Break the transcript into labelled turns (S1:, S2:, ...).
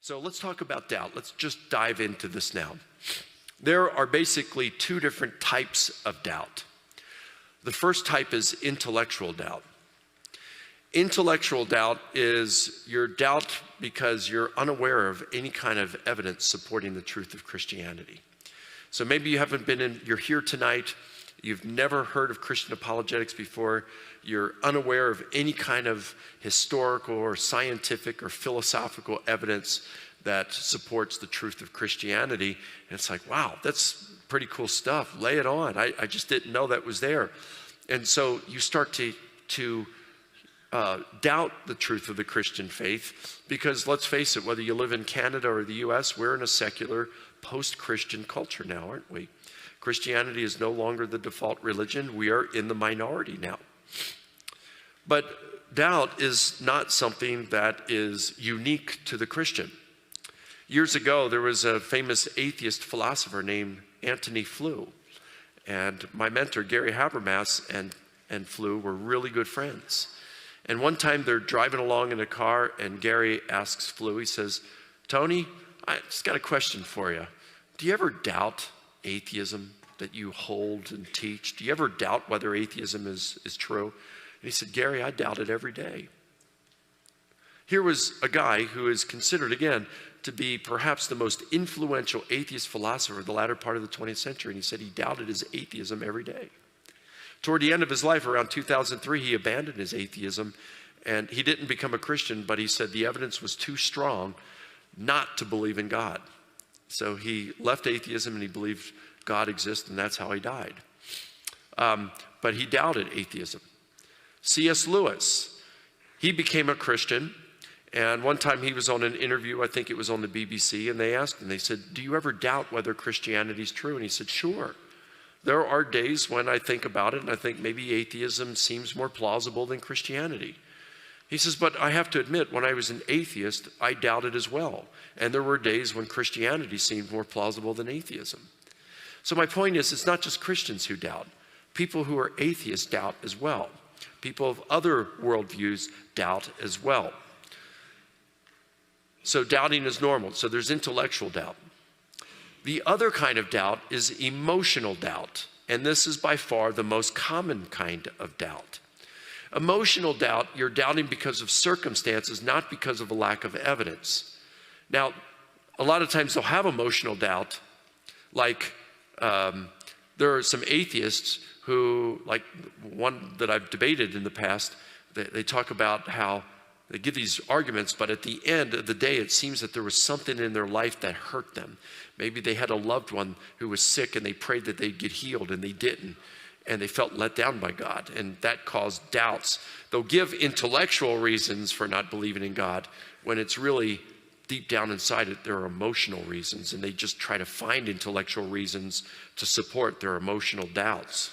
S1: So let's talk about doubt. Let's just dive into this now. There are basically two different types of doubt. The first type is intellectual doubt. Intellectual doubt is your doubt because you're unaware of any kind of evidence supporting the truth of Christianity. So maybe you haven't you're here tonight, you've never heard of Christian apologetics before, you're unaware of any kind of historical or scientific or philosophical evidence that supports the truth of Christianity. And it's like, wow, that's pretty cool stuff. Lay it on. I just didn't know that was there. And so you start to doubt the truth of the Christian faith because, let's face it, whether you live in Canada or the US, we're in a secular post-Christian culture now, aren't we? Christianity is no longer the default religion. We are in the minority now. But doubt is not something that is unique to the Christian. Years ago, there was a famous atheist philosopher named Antony Flew. And my mentor, Gary Habermas, and Flew were really good friends. And one time they're driving along in a car, and Gary asks Flew, he says, "Tony, I just got a question for you. Do you ever doubt atheism that you hold and teach? Do you ever doubt whether atheism is true?" And he said, "Gary, I doubt it every day." Here was a guy who is considered, again, to be perhaps the most influential atheist philosopher of the latter part of the 20th century. And he said he doubted his atheism every day. Toward the end of his life, around 2003, he abandoned his atheism. And he didn't become a Christian, but he said the evidence was too strong not to believe in God. So he left atheism and he believed God exists, and that's how he died. But he doubted atheism. C.S. Lewis, he became a Christian. And one time he was on an interview, I think it was on the BBC, and they asked him, they said, "Do you ever doubt whether Christianity is true?" And he said, "Sure. There are days when I think about it and I think maybe atheism seems more plausible than Christianity." He says, "But I have to admit, when I was an atheist, I doubted as well. And there were days when Christianity seemed more plausible than atheism." So my point is, it's not just Christians who doubt. People who are atheists doubt as well. People of other worldviews doubt as well. So doubting is normal. So there's intellectual doubt. The other kind of doubt is emotional doubt. And this is by far the most common kind of doubt. Emotional doubt, you're doubting because of circumstances, not because of a lack of evidence. Now, a lot of times they'll have emotional doubt, like there are some atheists who, like one that I've debated in the past, they talk about how they give these arguments, but at the end of the day, it seems that there was something in their life that hurt them. Maybe they had a loved one who was sick and they prayed that they'd get healed and they didn't. And they felt let down by God, and that caused doubts. They'll give intellectual reasons for not believing in God when it's really deep down inside it, there are emotional reasons, and they just try to find intellectual reasons to support their emotional doubts.